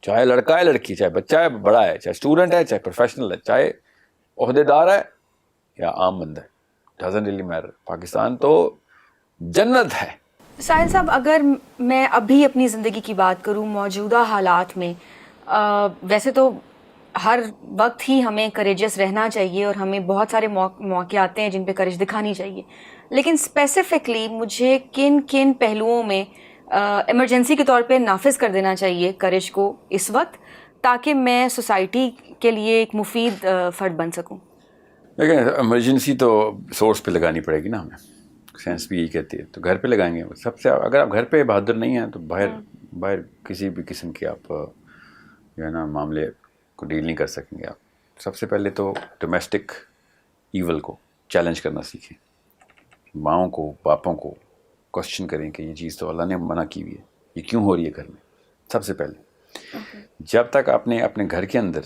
چاہے لڑکا ہے لڑکی, چاہے بچہ ہے بڑا ہے, چاہے اسٹوڈنٹ ہے چاہے پروفیشنل ہے, چاہے عہدے دار ہے یا عام بندہ ہے, ڈزنٹ ریلی میٹر. پاکستان تو جنت ہے. ساحل صاحب, اگر میں ابھی اپنی زندگی کی بات کروں موجودہ حالات میں, ویسے تو ہر وقت ہی ہمیں کریجس رہنا چاہیے اور ہمیں بہت سارے موقع آتے ہیں جن پہ کریج دکھانی چاہیے, لیکن اسپیسیفکلی مجھے کن کن پہلوؤں میں ایمرجنسی کے طور پہ نافذ کر دینا چاہیے کریج کو اس وقت, تاکہ میں سوسائٹی کے لیے ایک مفید فرد بن سکوں؟ لیکن ایمرجنسی تو سورس پہ لگانی پڑے گی نا ہمیں, سائنس بھی یہی کہتی ہے. تو گھر پہ لگائیں گے سب سے. اگر آپ گھر پہ بہادر نہیں ہیں تو باہر کسی بھی قسم کے آپ جو ہے نا معاملے کو ڈیل نہیں کر سکیں گے آپ. سب سے پہلے تو ڈومیسٹک ایول کو چیلنج کرنا سیکھیں. ماؤں کو باپوں کو کوشچن کریں کہ یہ چیز تو اللہ نے منع کی ہوئی ہے, یہ کیوں ہو رہی ہے گھر میں. سب سے پہلے جب تک آپ نے اپنے گھر کے اندر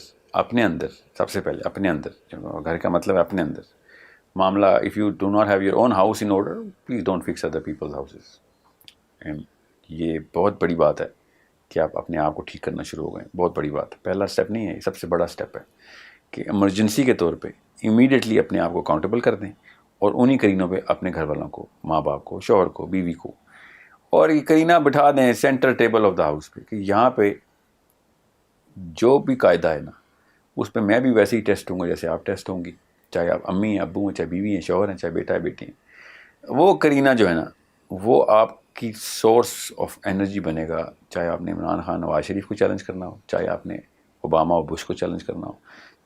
سب سے پہلے اپنے اندر, گھر کا مطلب ہے اپنے اندر معاملہ. If you do not have your own house in order, please don't fix other people's houses. And یہ بہت بڑی بات ہے کہ آپ اپنے آپ کو ٹھیک کرنا شروع ہو گئے. بہت بڑی بات ہے, پہلا اسٹیپ نہیں ہے, یہ سب سے بڑا اسٹیپ ہے کہ ایمرجنسی کے طور پہ امیڈیٹلی اپنے آپ کو اکاؤنٹیبل کر دیں, اور انہی کرینوں پہ اپنے گھر والوں کو, ماں باپ کو, شوہر کو, بیوی کو, اور یہ کرینہ بٹھا دیں centre table of the house پہ کہ یہاں پہ جو بھی قاعدہ ہے نا اس پہ میں بھی ویسے ہی ٹیسٹ ہوں گا جیسے آپ ٹیسٹ ہوں گی, چاہے آپ امی ہیں, ابو ہیں, چاہے بیوی ہیں, شوہر ہیں, چاہے بیٹا ہے, بیٹی ہیں. وہ کرینہ جو ہے نا وہ آپ کی سورس آف انرجی بنے گا. چاہے آپ نے عمران خان نواز شریف کو چیلنج کرنا ہو, چاہے آپ نے اوباما اور بش کو چیلنج کرنا ہو,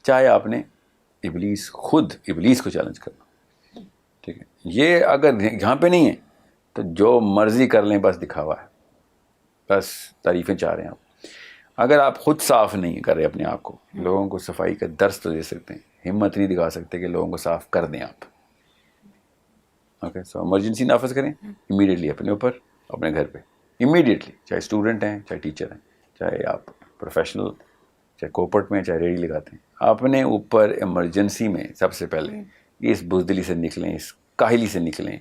چاہے آپ نے ابلیس کو چیلنج کرنا ہو. ٹھیک ہے, یہ اگر یہاں پہ نہیں ہے تو جو مرضی کر لیں, بس دکھاوا ہے, بس تعریفیں چاہ رہے ہیں آپ. اگر آپ خود صاف نہیں کر رہے اپنے آپ کو, لوگوں کو صفائی کا درس تو دے سکتے ہیں, ہمت نہیں دکھا سکتے کہ لوگوں کو صاف کر دیں آپ. اوکے, سو ایمرجنسی نافذ کریں امیڈیٹلی اپنے اوپر, اپنے گھر پہ امیڈیٹلی. چاہے اسٹوڈنٹ ہیں, چاہے ٹیچر ہیں, چاہے آپ پروفیشنل, چاہے کوپرٹ میں, چاہے ریڈی لگاتے ہیں, اپنے اوپر ایمرجنسی میں سب سے پہلے اس بزدلی سے نکلیں, اس کاہلی سے نکلیں,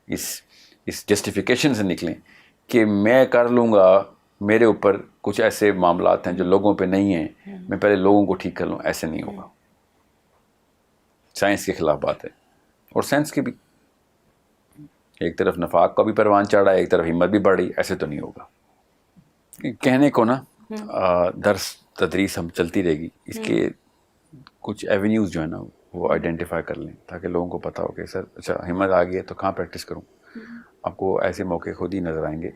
اس جسٹیفیکیشن سے نکلیں کہ میں کر لوں گا, میرے اوپر کچھ ایسے معاملات ہیں جو لوگوں پہ نہیں ہیں, میں پہلے لوگوں کو ٹھیک کر لوں. ایسے نہیں ہوگا. سائنس کے خلاف بات ہے, اور سائنس کے بھی ایک طرف نفاق کا بھی پروان چڑھ رہا ہے, ایک طرف ہمت بھی بڑھ رہی. ایسے تو نہیں ہوگا. کہنے کو نا درس تدریس ہم چلتی رہے گی, اس کے کچھ ایونیوز جو ہے نا وہ آئیڈینٹیفائی کر لیں تاکہ لوگوں کو پتہ ہو کہ سر اچھا ہمت آ گئی ہے تو کہاں پریکٹس کروں. آپ کو ایسے موقع خود ہی نظر آئیں گے,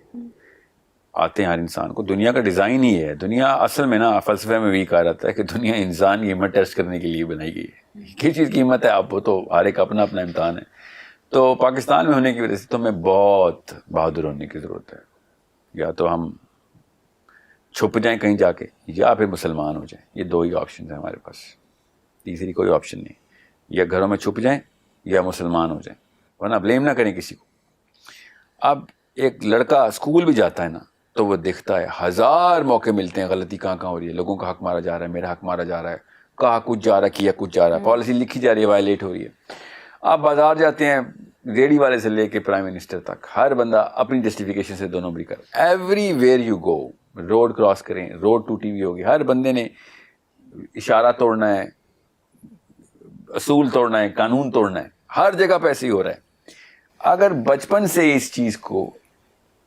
آتے ہیں ہر انسان کو. دنیا کا ڈیزائن ہی ہے, دنیا اصل میں نا فلسفے میں بھی کہا جاتا ہے کہ دنیا انسان کی ہمت ٹیسٹ کرنے کے لیے بنائی گئی ہے. کس چیز کی ہمت ہے آپ, وہ تو ہر ایک اپنا اپنا امتحان ہے. تو پاکستان میں ہونے کی وجہ سے تو ہمیں بہت بہادر ہونے کی ضرورت ہے. یا تو ہم چھپ جائیں کہیں جا کے, یا پھر مسلمان ہو جائیں. یہ دو ہی آپشن ہیں ہمارے پاس, تیسری کوئی آپشن نہیں. یا گھروں میں چھپ جائیں یا مسلمان ہو جائیں, ورنہ بلیم نہ کریں کسی کو. اب ایک لڑکا اسکول بھی جاتا ہے نا تو وہ دیکھتا ہے ہزار موقع ملتے ہیں غلطی کہاں کہاں ہو رہی ہے, لوگوں کا حق مارا جا رہا ہے, میرا حق مارا جا رہا ہے, کہا کچھ جا رہا ہے, کیا کچھ جا رہا ہے, پالیسی لکھی جا رہی ہے, وائلیٹ ہو رہی ہے. آپ بازار جاتے ہیں, ریڑھی والے سے لے کے پرائم منسٹر تک ہر بندہ اپنی جسٹیفیکیشن سے دو نمبری کر. Every where you go, road cross کریں, روڈ ٹوٹی ہوئی ہوگی, ہر بندے نے اشارہ توڑنا ہے, اصول توڑنا ہے, قانون توڑنا ہے, ہر جگہ پہ ایسے ہی ہو رہا ہے. اگر بچپن سے اس چیز کو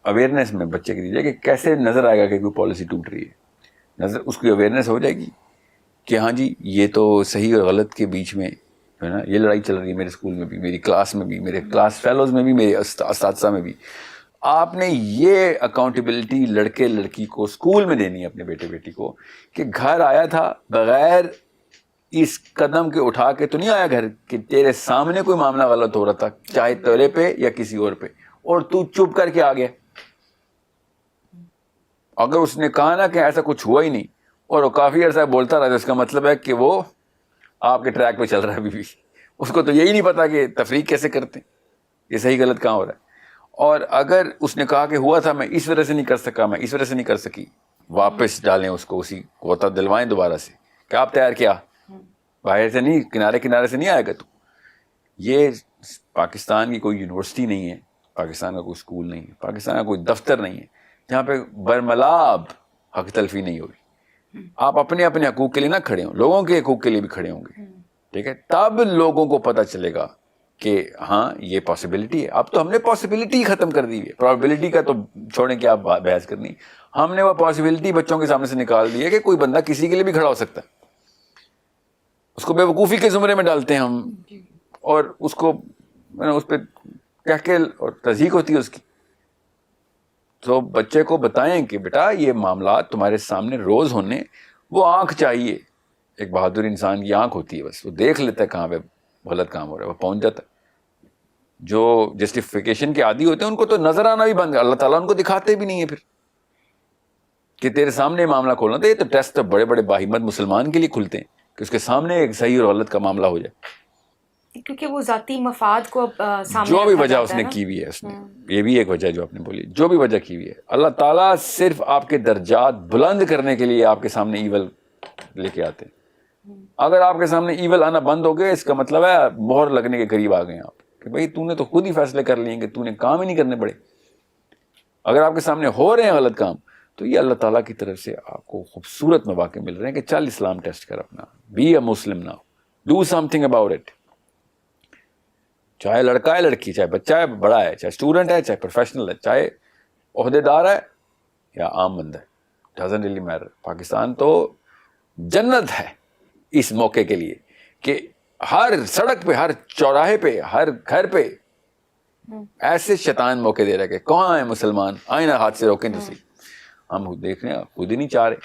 اویئرنیس میں بچے کے دیجیے کہ کیسے نظر آئے گا کہ کوئی پالیسی ٹوٹ رہی ہے, نظر اس کی اویئرنیس ہو جائے گی کہ ہاں جی یہ تو صحیح اور غلط کے بیچ میں ہے نا, یہ لڑائی چل رہی ہے میرے اسکول میں بھی, میری کلاس میں بھی, میرے کلاس فیلوز میں بھی, میرے اساتذہ میں بھی. آپ نے یہ اکاؤنٹیبلٹی لڑکے لڑکی کو اسکول میں دینی ہے, اپنے بیٹے بیٹی کو, کہ گھر آیا تھا بغیر اس قدم کے اٹھا کے تو نہیں آیا گھر کہ تیرے سامنے کوئی معاملہ غلط ہو رہا تھا, چاہے تیرے پہ یا کسی اور پہ, اور تو چپ کر کے آ گیا. اگر اس نے کہا نا کہ ایسا کچھ ہوا ہی نہیں اور وہ کافی عرصہ بولتا رہا, تو اس کا مطلب ہے کہ وہ آپ کے ٹریک پہ چل رہا ہے ابھی بھی. اس کو تو یہی نہیں پتا کہ تفریق کیسے کرتے ہیں, یہ صحیح غلط کہاں ہو رہا ہے. اور اگر اس نے کہا کہ ہوا تھا, میں اس وجہ سے نہیں کر سکا, میں اس وجہ سے نہیں کر سکی, واپس ڈالیں اس کو, اسی غوطہ دلوائیں دوبارہ سے کہ آپ تیار کیا, باہر سے نہیں, کنارے کنارے سے نہیں آئے گا تو. یہ پاکستان کی کوئی یونیورسٹی نہیں ہے, پاکستان کا کوئی اسکول نہیں ہے, پاکستان کا کوئی دفتر نہیں ہے جہاں پہ برملاب حق تلفی نہیں ہوگی. آپ اپنے اپنے حقوق کے لیے نہ کھڑے ہوں, لوگوں کے حقوق کے لیے بھی کھڑے ہوں گے, ٹھیک ہے, تب لوگوں کو پتہ چلے گا کہ ہاں یہ پاسبلٹی ہے. اب تو ہم نے پاسبلٹی ہی ختم کر دی ہے, پرابیبلٹی کا تو چھوڑیں کہ آپ بحث کرنی, ہم نے وہ پاسبلٹی بچوں کے سامنے سے نکال دی ہے کہ کوئی بندہ کسی کے لیے بھی کھڑا ہو سکتا ہے. اس کو بے وقوفی کے زمرے میں ڈالتے ہیں ہم, اور اس کو اس پہ کہہ کے اور تصدیق ہوتی ہے اس کی. تو بچے کو بتائیں کہ بیٹا یہ معاملات تمہارے سامنے روز ہونے, وہ آنکھ چاہیے, ایک بہادر انسان کی آنکھ ہوتی ہے, بس وہ دیکھ لیتا ہے کہاں پہ غلط کام ہو رہا ہے, وہ پہنچ جاتا ہے. جو جسٹیفیکیشن کے عادی ہوتے ہیں ان کو تو نظر آنا بھی بند, اللہ تعالیٰ ان کو دکھاتے بھی نہیں ہے پھر کہ تیرے سامنے معاملہ کھولنا. تو یہ تو ٹیسٹ بڑے بڑے باہمت مسلمان کے لیے کھلتے ہیں کہ اس کے سامنے ایک صحیح اور غلط کا معاملہ ہو جائے, کیونکہ وہ ذاتی مفاد کو سامنے جو بھی رکھا وجہ جاتا اس ہے نے نا. کی ہوئی ہے, اس نے یہ بھی ایک وجہ جو آپ نے بولی, جو بھی وجہ کی ہوئی ہے, اللہ تعالیٰ صرف آپ کے درجات بلند کرنے کے لیے آپ کے سامنے ایول لے کے آتے ہیں. اگر آپ کے سامنے ایول آنا بند ہو گیا, اس کا مطلب ہے مہر لگنے کے قریب آ گئے آپ کہ بھائی تو نے تو خود ہی فیصلے کر لیے کہ تو نے کام ہی نہیں کرنے پڑے. اگر آپ کے سامنے ہو رہے ہیں غلط کام, تو یہ اللہ تعالیٰ کی طرف سے آپ کو خوبصورت مواقع مل رہے ہیں کہ چل اسلام ٹیسٹ کر اپنا, be a Muslim now, do something about it. چاہے لڑکا ہے لڑکی, چاہے بچہ ہے بڑا ہے, چاہے اسٹوڈنٹ ہے, چاہے پروفیشنل ہے, چاہے عہدے دار ہے یا عام بندہ ہے, ڈزنٹ ریلی میٹر. پاکستان تو جنت ہے اس موقع کے لیے کہ ہر سڑک پہ, ہر چوراہے پہ, ہر گھر پہ ایسے شیطان موقع دے رہے کہ کہاں ہیں مسلمان, آئیں نا ہاتھ سے روکیں تو صحیح. ہم دیکھ رہے ہیں, خود ہی نہیں چاہ رہے.